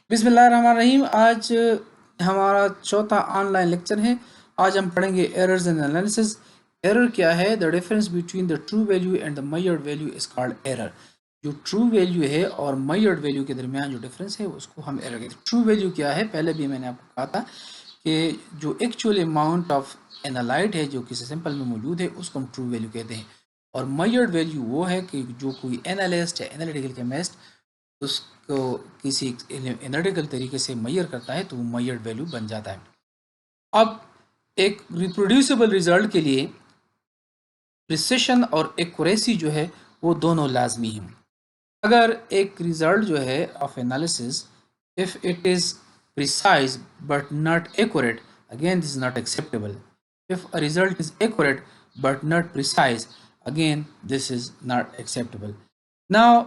बिस्मिल्लाहिर्रहमानिर्रहीम। आज हमारा चौथा ऑनलाइन लेक्चर है। आज हम पढ़ेंगे एरर्स एंड एनालिसिस। एरर क्या है? The difference between the true value and the measured value is called error. जो ट्रू वैल्यू है और मेजर्ड वैल्यू के दरमियान जो डिफरेंस है उसको हम एरर कहते हैं। ट्रू वैल्यू क्या है? पहले भी मैंने आपको कहा था कि जो एक्चुअल अमाउंट ऑफ एनालाइट है जो किसी सैंपल में मौजूद है उसको हम ट्रू वैल्यू कहते हैं। और मेजर्ड वैल्यू वो है कि जो कोई एनालिस्ट है, एनालिटिकल केमिस्ट, उसको किसी एनालिटिकल तरीके से मेजर करता है तो वो मेजर्ड वैल्यू बन जाता है। अब एक रिप्रोड्यूसिबल रिजल्ट के लिए प्रिसिशन और एक्यूरेसी जो है वो दोनों लाजमी हैं। अगर एक रिजल्ट जो है of analysis, if it is precise but not accurate, again this is not acceptable. If a result is accurate but not precise, again this is not acceptable. Now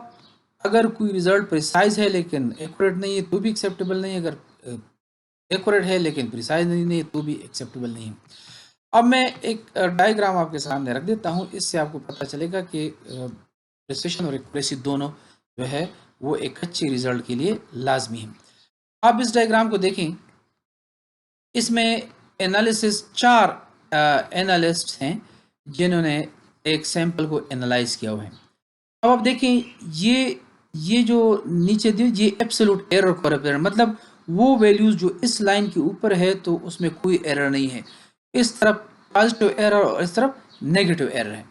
अगर कोई रिजल्ट प्रिसाइज है लेकिन accurate नहीं है तो भी acceptable नहीं है, अगर एक्यूरेट है लेकिन प्रिसाइज नहीं है तो भी एक्सेप्टेबल नहीं है। अब मैं एक डायग्राम आपके सामने रख देता हूँ, इससे आपको पता चलेगा कि प्रिसिशन और एक्यूरेसी दोनों जो है वो एक अच्छे रिजल्ट के लिए लाजमी है। आप इस डायग्राम को देखें, इसमें एनालिसिस चार एनालिस्ट हैं जिन्होंने एक सैंपल को एनालाइज किया हुआ है। अब आप देखें ये जो नीचे दी ये एब्सोल्यूट एरर को रिप्रेजेंट, मतलब वो वैल्यूज जो इस लाइन के ऊपर है तो उसमें कोई एरर नहीं है। इस तरफ पॉजिटिव एरर और इस तरफ नेगेटिव एरर है।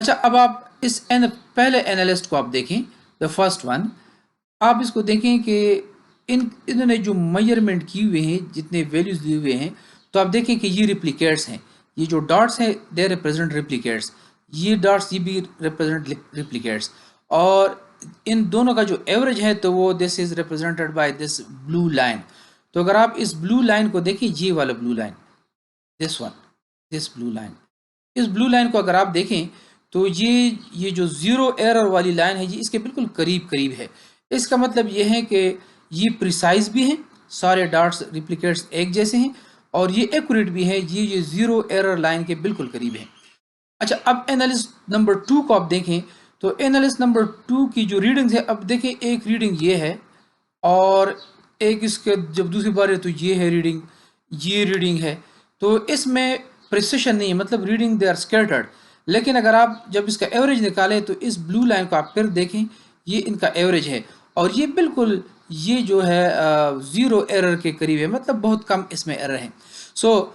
अच्छा, अब आप इस पहले एनालिस्ट को आप देखें, द फर्स्ट वन। आप इसको देखें कि इन्होंने जो मेजरमेंट किए हुए हैं, जितने वैल्यूज दिए हुए हैं, तो आप देखें कि ये रिप्लिकेट्स हैं। ये जो डॉट्स हैं दे रिप्रेजेंट रिप्लिकेट्स, ये डॉट्स ये भी रिप्रेजेंट रिप्लिकेट्स। और इन दोनों का जो एवरेज है तो वो this is represented by this blue line. तो अगर आप इस ब्लू लाइन को देखें, ये वाला blue line, this one, this blue line, इस ब्लू लाइन को अगर आप देखें तो ये जो जीरो एरर वाली लाइन है ये इसके बिल्कुल करीब करीब है। इसका मतलब ये है कि ये प्रिसाइज भी हैं, सारे डॉट्स रिप्लिकेट्स एक जैसे हैं, और ये एक्यूरेट भी है, ये जीरो एरर लाइन के बिल्कुल करीब है। अच्छा, अब एनालिस्ट नंबर 2 को आप देखें तो एनालिस्ट नंबर 2 की जो रीडिंग है, अब देखें एक रीडिंग ये है और एक इसके जब दूसरी बार है तो ये है रीडिंग, ये रीडिंग है। तो इसमें प्रिसिशन नहीं है, मतलब रीडिंग दे आर स्कैटर्ड। लेकिन अगर आप जब इसका एवरेज निकालें तो इस ब्लू लाइन को आप फिर देखें, ये इनका एवरेज है और ये बिल्कुल ये जो है ज़ीरो एरर के करीब है, मतलब बहुत कम इसमें एरर है। सो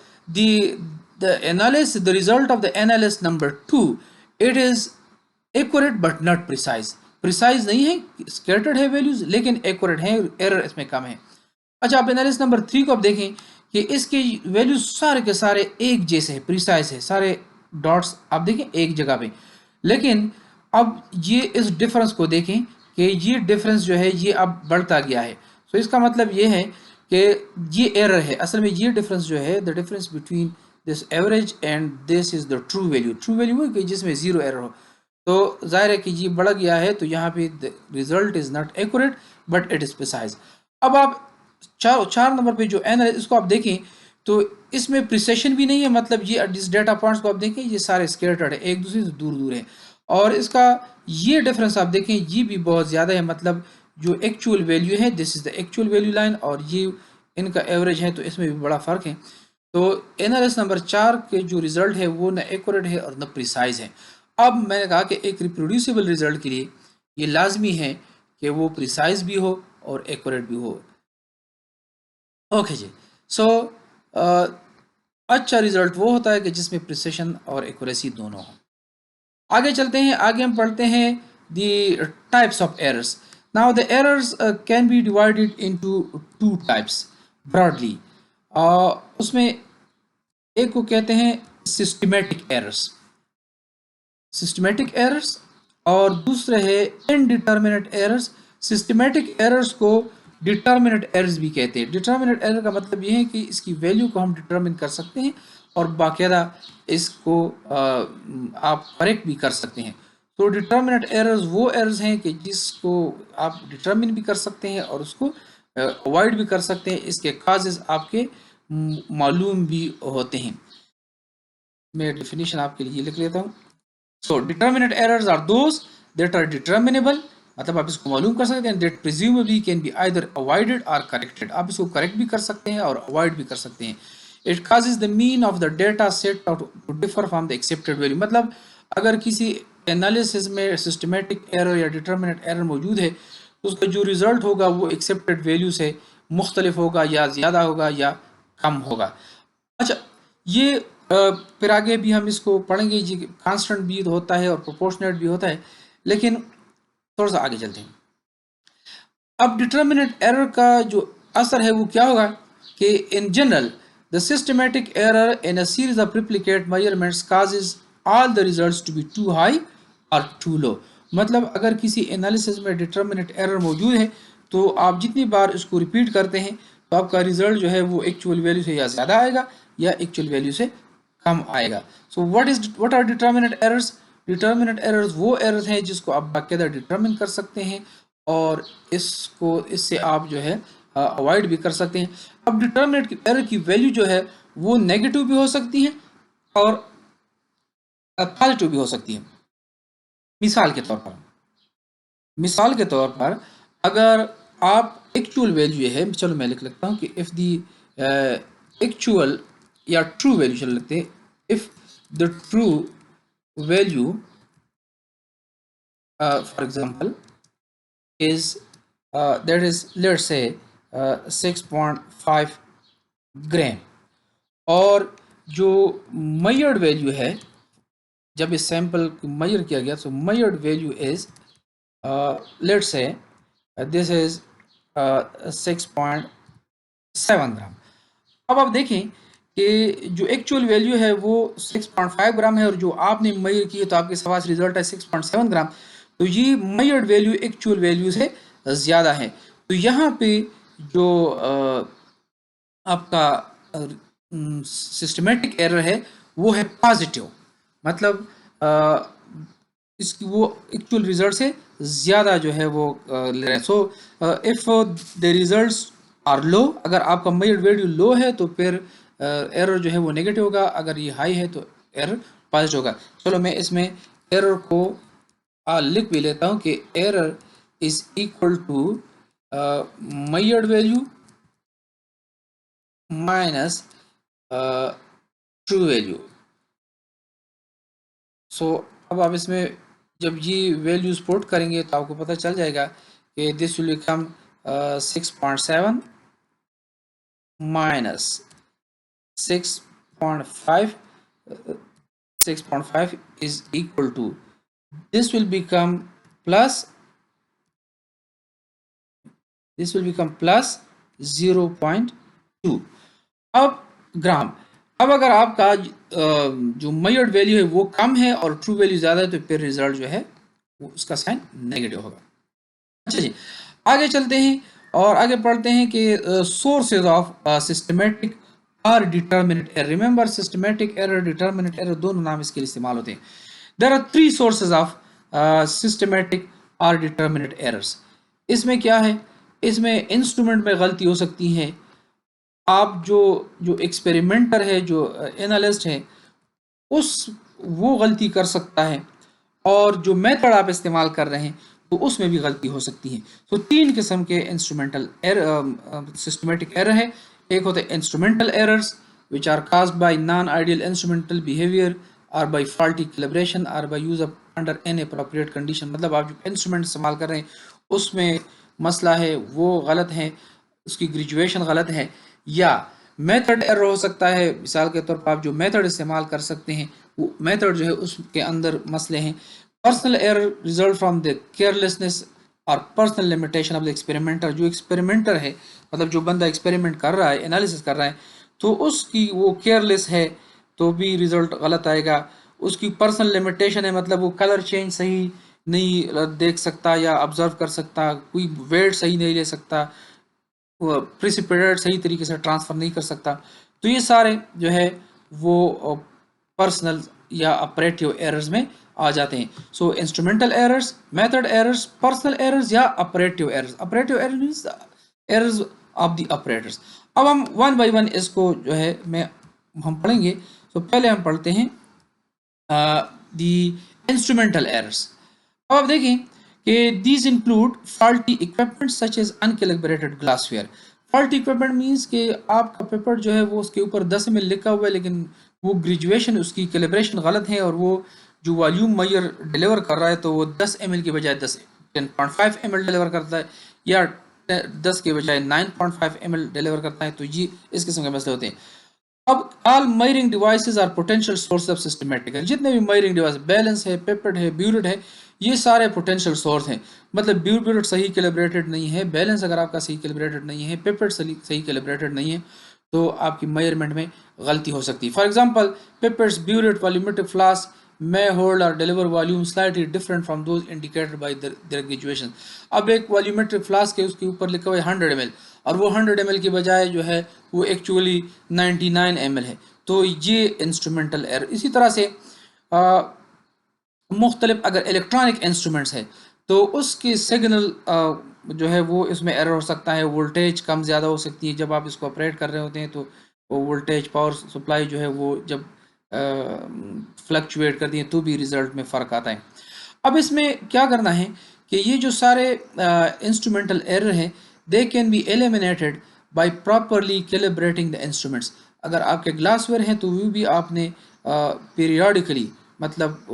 the analysis, the result of the analysis number 2, it is accurate but not precise। Precise नहीं है, स्कैटर्ड है वैल्यूज लेकिन एक्यूरेट है, एरर इसमें कम है। अच्छा, आप एनालिसिस नंबर 3 को आप देखें कि इसके वैल्यूज सारे के सारे एक जैसे हैं, प्रिसाइज है, सारे डॉट्स आप देखें एक जगह पे। लेकिन अब ये इस डिफरेंस को देखें कि ये डिफरेंस जो है ये अब बढ़ता गया है। तो इसका मतलब ये है कि ये एरर है। असल में ये डिफरेंस जो है, the difference between this average and this is the true value. True value वो कि जिसमें जीरो एरर हो, तो जाहिर है कि ये बढ़ गया है, तो यहाँ पे result is not accurate but it is precise. अब आप चार नंबर पे जो एन है इसको आप देखें तो इसमें प्रिसेशन भी नहीं है, मतलब ये जिस डेटा पॉइंट्स को आप देखें ये सारे स्केटर्ड है, एक दूसरे से दूर दूर है। और इसका ये डिफरेंस आप देखें ये भी बहुत ज़्यादा है, मतलब जो एक्चुअल वैल्यू है this is the actual value line और ये इनका एवरेज है, तो इसमें भी बड़ा फ़र्क है। तो एनालिसिस नंबर 4 के जो रिजल्ट है वो न एक्यूरेट है और न प्रिसाइज है। अब मैंने कहा कि एक रिप्रोड्यूसिबल रिजल्ट के लिए ये लाजमी है कि वो प्रिसाइज भी हो और एक्यूरेट भी हो। ओके जी। सो अच्छा रिजल्ट वो होता है कि जिसमें प्रिसिशन और एक्यूरेसी दोनों हो। आगे चलते हैं, आगे हम पढ़ते हैं the types of errors. Now the errors can be divided into two types broadly. उसमें एक को कहते हैं सिस्टमेटिक एरर्स, सिस्टमेटिक एरर्स, और दूसरे है इनडिटर्मिनेट एरर्स। सिस्टमेटिक एरर्स को डिटर्मिनेट एरर्स भी कहते हैं। डिटर्मिनेट एरर का मतलब ये है कि इसकी वैल्यू को हम डिटर्मिन कर सकते हैं और बाकायदा इसको आप करेक्ट भी कर सकते हैं। तो डिटर्मिनेट एरर्स वो एरर्स हैं कि जिसको आप डिटर्मिन भी कर सकते हैं और उसको अवॉइड भी कर सकते हैं, इसके काजेज आपके मालूम भी होते हैं। मैं डेफिनेशन आपके लिए लिख लेता हूँ। So determinate errors are those that are determinable, मतलब आप इसको मालूम कर सकते हैं that presumably can be either avoided और करेक्टेड, आप इसको करेक्ट भी कर सकते हैं और अवॉइड भी कर सकते हैं। It causes the mean of the data set to differ from the accepted value, मतलब अगर किसी एनालिसिस में सिस्टमेटिक एरर या डिटर्मिनेंट एरर मौजूद है तो उसका जो रिजल्ट होगा वो एक्सेप्टेड वैल्यू से मुख्तलिफ होगा, या ज़्यादा होगा या कम होगा। अच्छा, ये फिर आगे भी हम इसको पढ़ेंगे जी, कांस्टेंट भी होता है और प्रोपोर्शनेट भी होता है, लेकिन थोड़ा सा आगे चलते हैं। अब डिटर्मिनेंट एरर का जो असर है वो क्या होगा कि in general the systematic error in a series of replicate measurements causes all the results to be too high और टू लो, मतलब अगर किसी एनालिसिस में डिटर्मिनेंट एरर मौजूद है तो आप जितनी बार इसको रिपीट करते हैं तो आपका रिजल्ट जो है वो एक्चुअल वैल्यू से या ज़्यादा आएगा या एक्चुअल वैल्यू से कम आएगा। So what are determinant errors? Determinant errors वो एरर्स हैं जिसको आप बाकायदा डिटर्मिन कर सकते हैं और इससे आप जो है अवॉइड भी कर सकते हैं। अब डिटर्मिनेंट एरर की वैल्यू जो है वो नेगेटिव भी हो सकती है और पॉजिटिव भी हो सकती है। मिसाल के तौर पर अगर आप एक्चुअल वैल्यू है, चलो मैं लिख लेता हूँ कि इफ़ दी एक्चुअल या ट्रू वैल्यू चल लेते हैं, if the true value for example is that is let's say 6.5 ग्राम, और जो मेजर्ड वैल्यू है जब इस सैंपल को मेजर किया गया तो measured value is let's say this is 6.7 ग्राम। अब आप देखें कि जो एक्चुअल वैल्यू है वो 6.5 ग्राम है और जो आपने मेजर की है तो आपके पास रिजल्ट है 6.7 ग्राम, तो ये मेजर्ड वैल्यू एक्चुअल वैल्यू से ज़्यादा है। तो यहाँ पे जो आपका सिस्टमेटिक एरर है वो है पॉजिटिव, मतलब इसकी वो एक्चुअल रिजल्ट से ज़्यादा जो है वो ले रहे हैं। So if the results are low, अगर आपका मेजर्ड वैल्यू लो है तो फिर एरर जो है वो नेगेटिव होगा, अगर ये हाई है तो एरर पॉजिटिव होगा। चलो मैं इसमें एरर को लिख भी लेता हूँ कि error is equal to measured value minus true value. So अब आप इसमें जब ये वैल्यूज पुट करेंगे तो आपको पता चल जाएगा कि this will become 6.7 minus 6.5 6.5 is equal to, this will become plus 0.2। अब ग्राम, अब अगर आपका जो मेजर्ड वैल्यू है वो कम है और ट्रू वैल्यू ज़्यादा है तो फिर रिजल्ट जो है वो उसका साइन नेगेटिव होगा। अच्छा जी, आगे चलते हैं और आगे पढ़ते हैं कि सोर्सेज ऑफ सिस्टमेटिक और determinant error. Remember systematic error, determinant error दोनों नाम इसके लिए इस्तेमाल होते हैं। There are three sources of systematic और डिटर्मिनेंट एरर्स। इसमें क्या है, इसमें इंस्ट्रूमेंट में गलती हो सकती है, आप जो जो एक्सपेरिमेंटर है, जो एनालिस्ट है, उस वो गलती कर सकता है, और जो मेथड आप इस्तेमाल कर रहे हैं तो उसमें भी गलती हो सकती है। तो तीन किस्म के इंस्ट्रूमेंटल एरर सिस्टमेटिक एरर है। एक होते हैं instrumental errors which are caused by non ideal instrumental behaviour और बाय फॉल्टी कैलिब्रेशन और by use of under inappropriate condition, मतलब आप जो इंस्ट्रूमेंट इस्तेमाल कर रहे हैं उसमें मसला है, वो गलत है, उसकी ग्रेजुएशन गलत है, या मेथड एरर हो सकता है। मिसाल के तौर पर आप जो मेथड इस्तेमाल कर सकते हैं वो मेथड जो है उसके अंदर मसले हैं। Personal error result from the carelessness और personal limitation of the experimenter. जो एक्सपेरिमेंटर है, मतलब जो बंदा एक्सपेरिमेंट कर रहा है, एनालिसिस कर रहा है, तो उसकी वो केयरलेस है तो भी रिजल्ट गलत आएगा। उसकी पर्सनल लिमिटेशन है, मतलब वो कलर चेंज सही नहीं देख सकता या ऑब्जर्व कर सकता, कोई वेट सही नहीं ले सकता, प्रिसिपिटेट सही तरीके से ट्रांसफ़र नहीं कर सकता। तो ये सारे जो है वो पर्सनल या ऑपरेटिव एरर्स में आ जाते हैं। So instrumental errors, method errors, personal errors या operative errors. Operative errors means errors of the operators. अब हम वन बाय वन इसको जो है हम पढ़ेंगे। तो पहले हम पढ़ते हैं दी इंस्ट्रूमेंटल एरर्स। अब आप देखें कि these include faulty equipment such as uncalibrated glassware. faulty equipment means कि आपका पेपर जो है वो उसके ऊपर 10 ml लिखा हुआ है, लेकिन वो ग्रेजुएशन उसकी कैलिब्रेशन गलत है और वो जो वॉल्यूम मैयर डिलीवर कर रहा है तो वो 10 ml की बजाय 10.5 ml डिलीवर करता है, या 10 के बजाय 9.5 ml डिलीवर करता है। तो ये इस किस्म के मसले होते हैं। अब all measuring devices are potential source of systematic, जितने भी मेजरिंग डिवाइस, बैलेंस है, पिपेट है, ब्यूरेट है, ये सारे पोटेंशियल सोर्स हैं। मतलब ब्यूरेट सही कैलिब्रेटेड नहीं है, बैलेंस अगर आपका सही कैलिब्रेटेड नहीं है, पिपेट सही कैलिब्रेटेड नहीं है, तो आपकी मेजरमेंट में गलती हो सकती है। For example pipettes burette volumetric flask may hold or deliver volume slightly different from those indicated by their graduation। अब एक वॉल्यूमेट्रिक फ्लास्क है, उसके ऊपर लिखा हुआ है 100 ml और वो 100 ml की बजाय जो है वो एक्चुअली 99 ml है, तो ये इंस्ट्रूमेंटल एरर। इसी तरह से मुख्तलिफ अगर इलेक्ट्रॉनिक इंस्ट्रूमेंट्स है तो उसकी सिग्नल जो है वो इसमें एरर हो सकता है, वोल्टेज कम ज़्यादा हो सकती है। जब आप इसको ऑपरेट कर रहे होते हैं तो वो वोल्टेज पावर सप्लाई जो है वो जब फ्लक्चुएट करती है तो भी रिजल्ट में फ़र्क आता है। अब इसमें क्या करना है कि ये जो सारे इंस्ट्रूमेंटल एरर हैं they can be eliminated by properly calibrating the instruments. अगर आपके ग्लासवेयर हैं तो वो भी आपने पीरियडिकली मतलब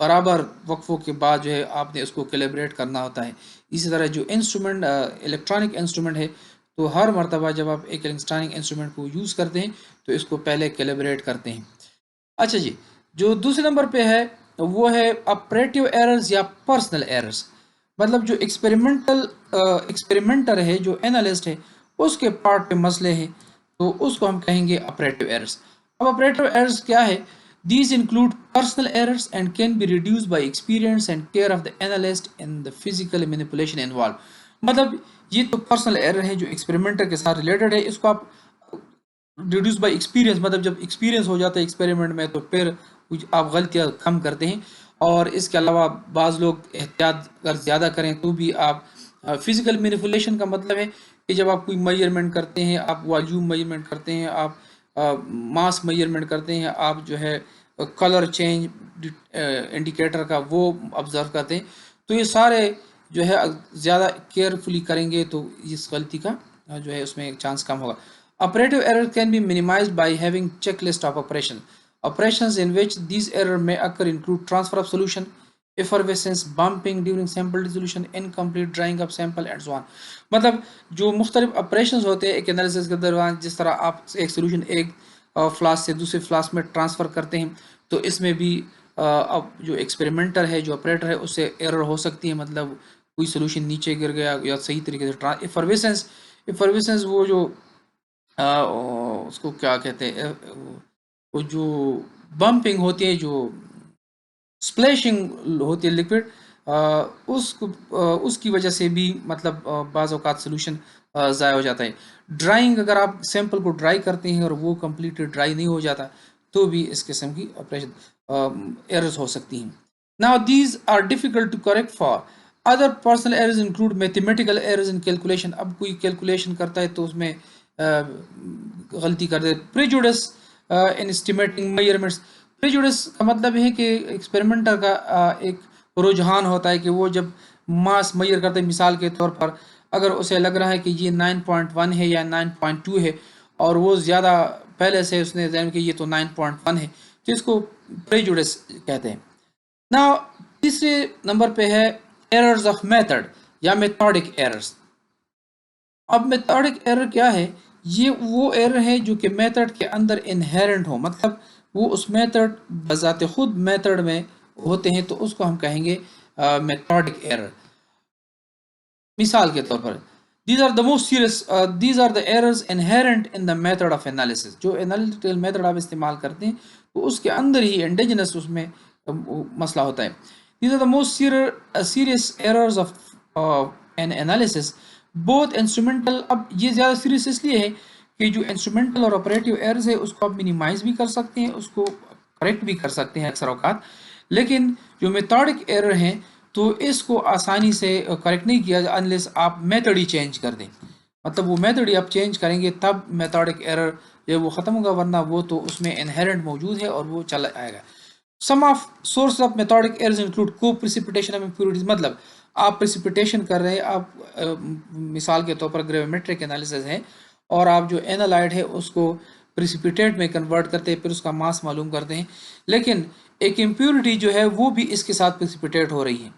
बराबर वक्फों के बाद जो है आपने उसको कैलिब्रेट करना होता है। इसी तरह जो इंस्ट्रूमेंट इलेक्ट्रॉनिक इंस्ट्रूमेंट है तो हर मरतबा जब आप एक इलेक्ट्रॉनिक इंस्ट्रूमेंट को यूज़ करते हैं तो इसको पहले कैलिब्रेट करते हैं। अच्छा जी, जो दूसरे नंबर पे है वो है ऑपरेटिव एरर्स या पर्सनल एरर्स। मतलब जो एक्सपेरिमेंटर है, जो एनालिस्ट है, उसके पार्ट पे मसले हैं तो उसको हम कहेंगे ऑपरेटिव एरर्स। अब ऑपरेटिव एरर्स क्या है? These include personal errors and can be reduced by experience and care of the analyst in the physical manipulation involved। मतलब ये तो पर्सनल एरर है जो एक्सपेरिमेंटर के साथ रिलेटेड है, इसको आप रिड्यूस बाय एक्सपीरियंस, मतलब जब एक्सपीरियंस हो जाता है एक्सपेरिमेंट में तो फिर कुछ आप गलतियाँ कम करते हैं। और इसके अलावा बाज़ लोग एहतियात अगर ज़्यादा करें तो भी आप फिजिकल मैनिपुलेशन का मतलब है कि जब आप कोई मेजरमेंट करते हैं, आप वॉल्यूम मेजरमेंट करते हैं, आप मास मेजरमेंट करते हैं, आप जो है कलर चेंज इंडिकेटर का वो ऑब्जर्व करते हैं, तो ये सारे जो है ज़्यादा केयरफुली करेंगे तो इस गलती का जो है उसमें चांस कम होगा। Operative error can be minimized by having checklist of operation. Operations in which these errors may occur include transfer of solution, effervescence, bumping during sample dissolution, incomplete drying of sample and so on। मतलब जो मुख्तलिफ operations होते हैं एक analysis के दौरान, जिस तरह आप एक सोल्यूशन एक फ्लास्क से दूसरे फ्लास्क में ट्रांसफ़र करते हैं, तो इसमें भी अब जो एक्सपेरिमेंटर है, जो ऑपरेटर है, उससे एरर हो सकती है। मतलब कोई सोल्यूशन नीचे गिर गया या सही तरीके से एफर्वेसेंस वो जो उसको क्या कहते हैं, वो जो बम्पिंग होती है, जो स्प्लैशिंग होती है लिक्विड, उसको उसकी वजह से भी मतलब बाज़ औक़ात सोल्यूशन ज़ाया हो जाता है। ड्राइंग, अगर आप सैंपल को ड्राई करते हैं और वो कम्प्लीटली ड्राई नहीं हो जाता तो भी इस किस्म की ऑपरेशन एरर्स हो सकती हैं। Now these are difficult to correct for other personal errors include mathematical errors in calculation. अब कोई कैलकुलेशन करता है तो उसमें गलती कर दे। Prejudice in estimating measurements. Prejudice का मतलब है कि एक्सपेरिमेंटर का एक रुझान होता है कि वो जब मास मेजर करते हैं, मिसाल के तौर पर अगर उसे लग रहा है कि ये 9.1 है या 9.2 है और वो ज़्यादा पहले से उसने जहन कि ये तो 9.1 है, तो इसको प्रेजुडिस कहते हैं। ना तीसरे नंबर पे है एरर्स ऑफ मेथड या मेथोडिक एरर्स। अब मेथोडिक एरर क्या है? ये वो एरर है जो कि मेथड के अंदर इनहेरेंट हो, मतलब वो उस मेथड बजाते खुद मेथड में होते हैं, तो उसको हम कहेंगे मेथोडिक एरर। मिसाल के तौर पर these are the errors inherent in the method of analysis. जो एनालिटिकल मेथड आप इस्तेमाल करते हैं तो उसके अंदर ही इंडिजिनस उसमें मसला होता है। These are the most serious errors of an analysis both instrumental. अब ये ज़्यादा सीरियस इसलिए है कि जो इंस्ट्रूमेंटल और ऑपरेटिव एरर्स है उसको आप मिनिमाइज भी कर सकते हैं, उसको करेक्ट भी कर सकते हैं अक्सर औकात, लेकिन जो मेथोडिक एरर हैं तो इसको आसानी से करेक्ट नहीं किया अनलेस आप मेथड ही चेंज कर दें। मतलब वो मेथड ही आप चेंज करेंगे तब मेथोडिक एरर जो वो ख़त्म होगा, वरना वो तो उसमें इनहेरेंट मौजूद है और वो चला आएगा। Some of source of methodic errors include coprecipitation of impurities, मतलब आप प्रिसिपिटेशन कर रहे हैं, आप मिसाल के तौर पर ग्रेविमेट्रिक एनालिसिस है और आप जो एनालाइट है उसको प्रिसिपिटेट में कन्वर्ट करते हैं, फिर उसका मास मालूम करते हैं, लेकिन एक इम्प्योरिटी जो है वो भी इसके साथ प्रिसिपिटेट हो रही है,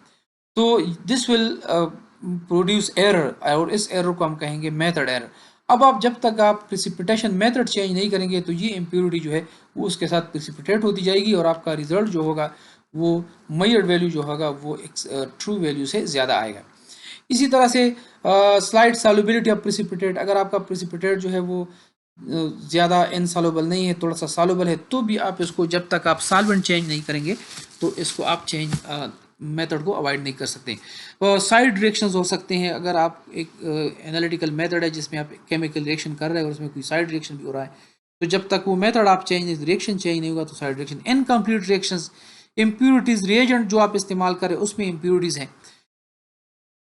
तो दिस विल प्रोड्यूस एरर, और इस एरर को हम कहेंगे मेथड एरर। अब आप जब तक आप प्रिसिपिटेशन मेथड चेंज नहीं करेंगे तो ये इम्प्योरिटी जो है वो उसके साथ प्रिसिपिटेट होती जाएगी और आपका रिजल्ट जो होगा वो मेजर्ड वैल्यू जो होगा वो एक ट्रू वैल्यू से ज़्यादा आएगा। इसी तरह से स्लाइड सॉल्युबिलिटी ऑफ प्रिसिपिटेट, अगर आपका प्रिसिपिटेट जो है वो ज़्यादा इनसॉल्युबल नहीं है, थोड़ा सा सॉल्युबल है, तो भी आप इसको जब तक आप सॉल्वेंट चेंज नहीं करेंगे तो इसको आप चेंज मेथड को अवॉइड नहीं कर सकते। साइड रिएक्शंस हो सकते हैं, अगर आप एक एनालिटिकल मेथड है जिसमें आप केमिकल रिएक्शन कर रहे हैं और उसमें कोई साइड रिएक्शन भी हो रहा है, तो जब तक वो मेथड आप चेंज रिएक्शन चेंज नहीं होगा तो side reaction. Incomplete reactions, impurities, reagent जो आप इस्तेमाल करें उसमें इम्प्योरिटीज हैं।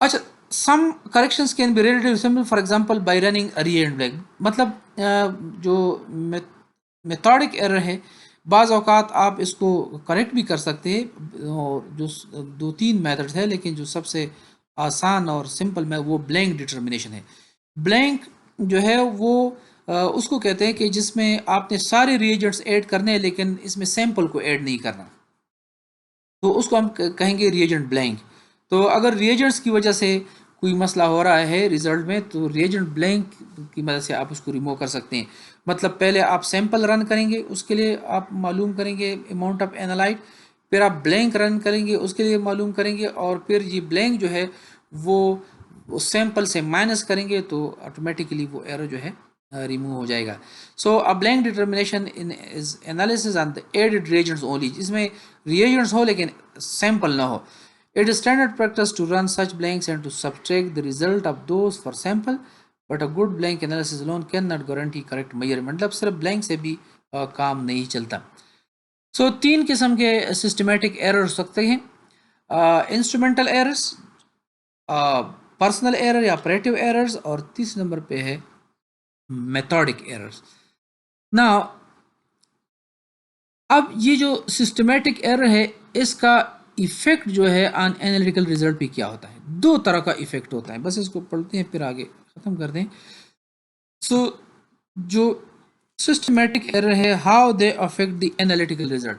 अच्छा, some corrections can be relatively simple, for example by running a reagent blank, मतलब जो मेथोडिक एरर है बाज़ औक़ात आप इसको करेक्ट भी कर सकते हैं, और जो दो तीन मेथड्स है, लेकिन जो सबसे आसान और सिंपल में वो ब्लैंक डिटर्मिनेशन है। ब्लैंक जो है वो उसको कहते हैं कि जिसमें आपने सारे रिएजेंट्स ऐड करने हैं लेकिन इसमें सैंपल को ऐड नहीं करना, तो उसको हम कहेंगे रिएजेंट ब्लैंक। तो अगर रिएजेंट्स की वजह से कोई मसला हो रहा है रिजल्ट में, तो रिएजेंट ब्लैंक की मदद से आप उसको रिमूव कर सकते हैं। मतलब पहले आप सैंपल रन करेंगे, उसके लिए आप मालूम करेंगे अमाउंट ऑफ एनालाइट, फिर आप ब्लैंक रन करेंगे, उसके लिए मालूम करेंगे, और फिर ये ब्लैंक जो है वो सैंपल से माइनस करेंगे तो ऑटोमेटिकली वो एरर जो है रिमूव हो जाएगा। So a blank determination in is analysis on the added reagents only, जिसमें रिएजेंट्स हो लेकिन सैंपल ना हो। It is standard practice to run such blanks and to subtract the result of those for sample, but a good blank analysis alone cannot guarantee correct measurement, मतलब सिर्फ blank से भी काम नहीं चलता। सो तीन किस्म के सिस्टमेटिक एरर हो सकते हैं, इंस्ट्रूमेंटल एरर्स, पर्सनल एरर या ऑपरेटिव एरर्स, और तीसरे नंबर पे है मेथोडिक एरर्स। ना अब ये जो सिस्टमेटिक एरर है इसका इफेक्ट जो है ऑन एनालिटिकल रिजल्ट पे क्या होता है, दो तरह का इफेक्ट होता है, बस इसको पढ़ते हैं फिर आगे खत्म कर दें। सो जो सिस्टमेटिक एरर है, how they affect the analytical result,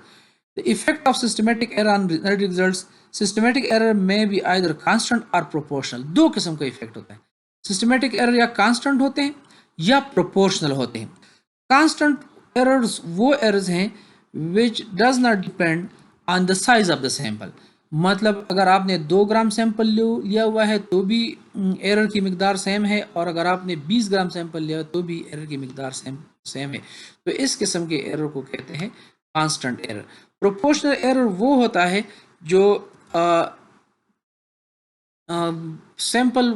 the effect of systematic error on analytical results, systematic error में बी आइदर कांस्टेंट और प्रोपोर्शनल, दो किस्म का इफेक्ट होता है। सिस्टमेटिक एरर या कांस्टेंट होते हैं या प्रोपोर्शनल होते हैं। कांस्टेंट एरर्स वो एरर्स हैं which does not depend on the size of the sample, मतलब अगर आपने 2 ग्राम सैंपल लिया हुआ है तो भी एरर की मिकदार सेम है, और अगर आपने 20 ग्राम सैंपल लिया तो भी एरर की मिकदार सेम है। तो इस किस्म के एरर को कहते हैं कांस्टेंट एरर। प्रोपोर्शनल एरर वो होता है जो सैंपल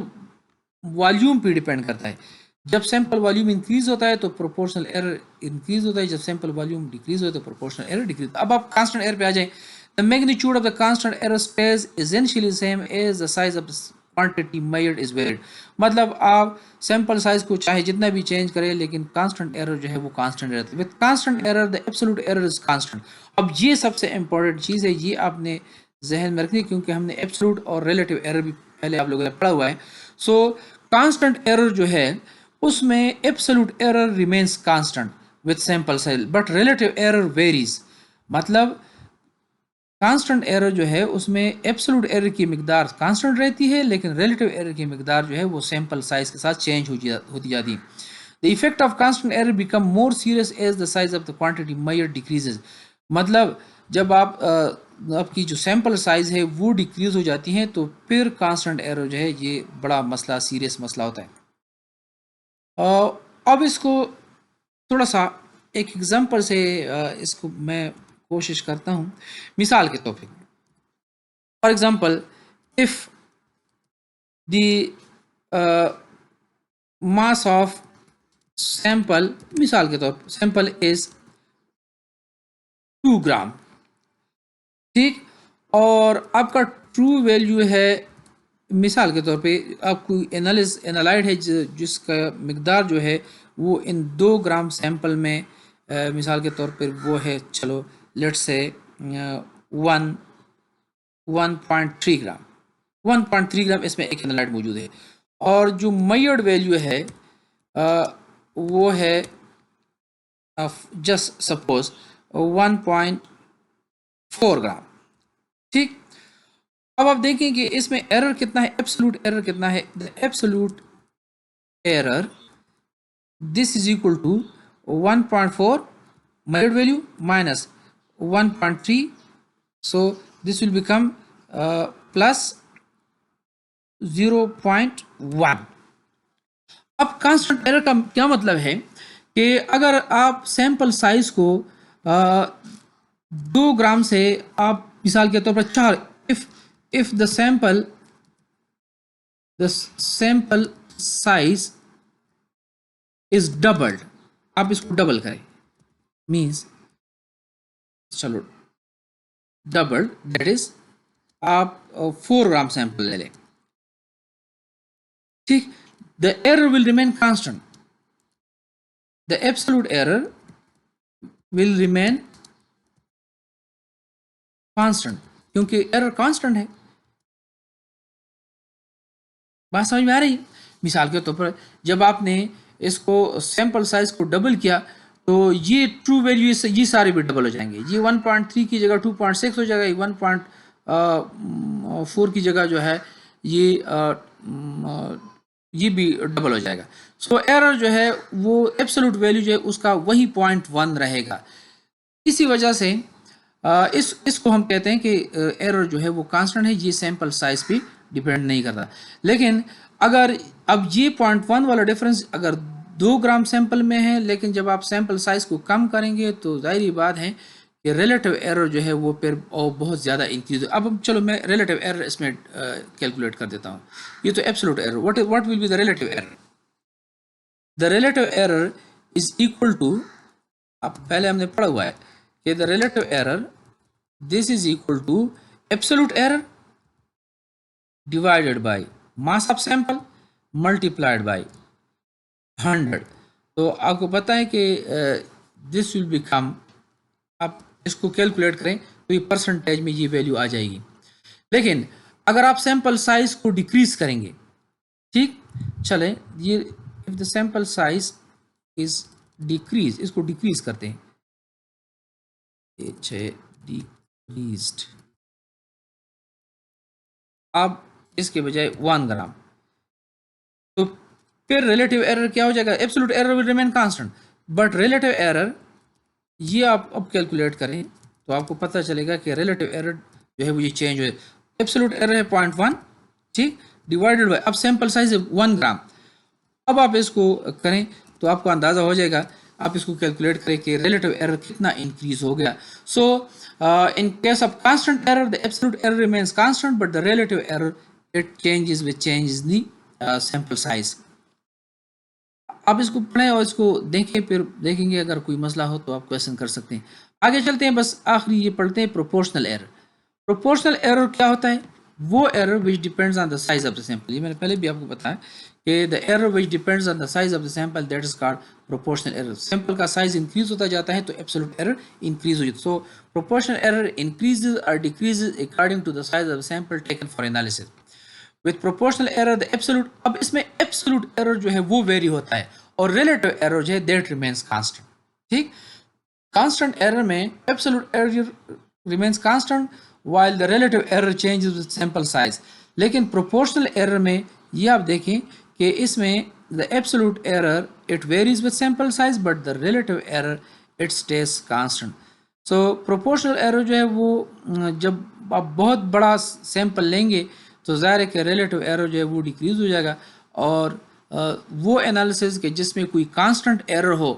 वॉल्यूम पे डिपेंड करता है। जब सैंपल वॉल्यूम इंक्रीज होता है तो प्रोपोर्शनल एरर इंक्रीज होता है, जब सैंपल वॉल्यूम डिक्रीज होता है तो प्रोपोर्शनल एरर डिक्रीज। अब आप कांस्टेंट एरर पे आ जाए, the magnitude of the constant error stays essentially same as the size of the quantity measured is varied, मतलब आप सैंपल साइज को चाहे जितना भी चेंज करें लेकिन कांस्टेंट एरर जो है वो कांस्टेंट रहता है। With constant error the absolute error is constant. अब ये सबसे इंपॉर्टेंट चीज़ है, ये आपने जहन में रखनी, क्योंकि हमने एब्सोल्यूट और रिलेटिव एरर भी पहले आप लोगों ने पढ़ा हुआ है। सो कांस्टेंट एरर जो है उसमें absolute error remains constant with sample size but relative error varies, मतलब कांस्टेंट एरर जो है उसमें एब्सोल्यूट एरर की मिकदार कांस्टेंट रहती है लेकिन रिलेटिव एरर की मिकदार जो है वो सैंपल साइज के साथ चेंज होती जाती है। The effect of constant error become more serious as the size of the quantity measured decreases, मतलब जब आप आपकी जो सैंपल साइज है वो डिक्रीज हो जाती है तो फिर कांस्टेंट एरर जो है ये बड़ा मसला, सीरियस मसला होता है। अब इसको थोड़ा सा एक एग्जांपल से इसको मैं कोशिश करता हूँ, मिसाल के तौर पे, for example if the mass of sample, मिसाल के तौर पर सैंपल इज 2 ग्राम, ठीक, और आपका ट्रू वैल्यू है, मिसाल के तौर पे आपको एनालाइट है जिसका मिकदार जो है वो इन 2 ग्राम सैंपल में मिसाल के तौर पर वो है, चलो लेट्स से 1.3 ग्राम, 1.3 ग्राम इसमें एक एनालाइट मौजूद है। और जो मेजर्ड वैल्यू है वो है जस्ट सपोज 1.4 ग्राम। ठीक, अब आप देखें कि इसमें एरर कितना है, एब्सोल्यूट एरर कितना है। The absolute error this is equal to 1.4 measured value minus 1.3, so this will become plus 0.1। अब कांस्टेंट एरर का क्या मतलब है कि अगर आप सैंपल साइज को 2 ग्राम से आप मिसाल के तौर पर 4, if the sample size is doubled, आप इसको डबल करें, मीन्स चलो डबल, दैट इज आप 4 ग्राम सैंपल ले लें। ठीक, the error will remain constant, the absolute error will remain constant, क्योंकि एरर कांस्टेंट है। बात समझ में आ रही है? मिसाल के तौर पर जब आपने इसको सैंपल साइज को डबल किया तो ये ट्रू वैल्यू ये सारे भी डबल हो जाएंगे। ये 1.3 की जगह 2.6 हो जाएगा, 1.4 की जगह जो है ये भी डबल हो जाएगा। सो एरर जो है वो एब्सोल्यूट वैल्यू जो है उसका वही 0.1 रहेगा। इसी वजह से इसको हम कहते हैं कि एरर जो है वो कांस्टेंट है, ये सैंपल साइज पे डिपेंड नहीं करता। लेकिन अगर अब ये 0.1 वाला डिफरेंस अगर 2 ग्राम सैंपल में है, लेकिन जब आप सैंपल साइज को कम करेंगे तो जाहिर बात है कि रिलेटिव एरर जो है वो फिर बहुत ज़्यादा इंक्रीज। अब चलो मैं रिलेटिव एरर इसमें कैलकुलेट कर देता हूँ। ये तो absolute error, what will be the relative error? The relative error is equal to, अब पहले हमने पढ़ा हुआ है कि the relative error this is equal to absolute error divided by mass of sample multiplied by 100। तो आपको पता है कि दिस विल बिकम, आप इसको कैलकुलेट करें तो ये परसेंटेज में ये वैल्यू आ जाएगी। लेकिन अगर आप सैंपल साइज को डिक्रीज करेंगे, ठीक, चले ये if the sample size is decrease, इसको डिक्रीज करते हैं, डिक्रीज्ड, अब इसके बजाय 1 ग्राम, तो फिर रिलेटिव एरर क्या हो जाएगा? Absolute error will remain constant, but relative error ये आप अब कैलकुलेट करें तो आपको पता चलेगा कि रिलेटिव एरर जो है वो ये चेंज हो जाए। एब्सोल्यूट एरर है 0.1, ठीक, डिवाइडेड बाय, अब सैंपल साइज है 1 ग्राम। अब आप इसको करें तो आपको अंदाज़ा हो जाएगा, आप इसको कैलकुलेट करें कि रिलेटिव एरर कितना इंक्रीज हो गया। So in case of constant error the absolute error remains constant but the relative error it changes with changes the sample size. आप इसको पढ़ें और इसको देखें, फिर देखेंगे अगर कोई मसला हो तो आप क्वेश्चन कर सकते हैं। आगे चलते हैं, बस आखिरी ये पढ़ते हैं प्रोपोर्शनल एरर। प्रोपोर्शनल एरर क्या होता है? वो error which depends on the size of the sample. ये मैंने पहले भी आपको बताया कि the error which depends on the size of the sample that is called proportional error. Sample का साइज इंक्रीज होता जाता है तो एब्सोल्यूट एरर इंक्रीज हो जाता है। सो प्रोपोर्शनल एरर इंक्रीजेज और decreases according to the size of the sample taken for analysis. With proportional error the absolute, अब इसमें एब्सोल्यूट एरर जो है वो वेरी होता है और रिलेटिव एरर जो है दैट रिमेन्स कांस्टेंट। ठीक, कांस्टेंट एरर में absolute error remains constant while the relative error changes with sample size। लेकिन प्रोपोर्शनल एरर में ये आप देखें कि इसमें the absolute error it varies with sample size but the relative error it stays constant। so proportional error जो है वो जब आप बहुत बड़ा सैंपल लेंगे तो ज़ाहिर है कि रिलेटिव एरर जो है वो डिक्रीज हो जाएगा। और वो एनालिसिस के जिसमें कोई कांस्टेंट एरर हो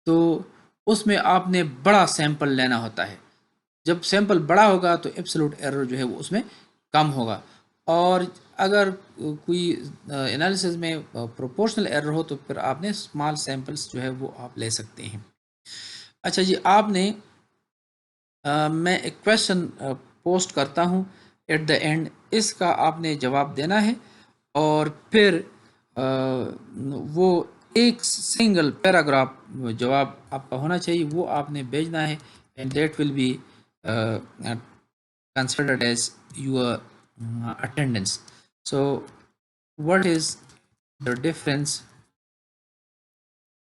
तो उसमें आपने बड़ा सैंपल लेना होता है। जब सैंपल बड़ा होगा तो एब्सोल्यूट एरर जो है वो उसमें कम होगा। और अगर कोई एनालिसिस में प्रोपोर्शनल एरर हो तो फिर आपने स्मॉल सैंपल्स जो है वो आप ले सकते हैं। अच्छा जी, आपने मैं एक क्वेश्चन पोस्ट करता हूँ एट द एंड, इसका आपने जवाब देना है और फिर वो एक सिंगल पैराग्राफ जवाब आपका होना चाहिए, वो आपने भेजना है and that will be considered as your attendance. So what is the difference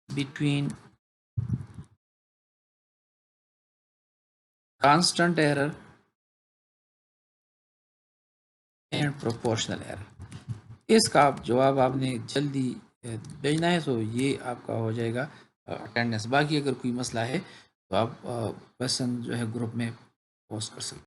between constant error and proportional error? इसका आप जवाब आपने जल्दी भेजना है, तो ये आपका हो जाएगा अटेंडेंस। बाकी अगर कोई मसला है तो आप क्वेश्चन जो है ग्रुप में पोस्ट कर सकते हैं।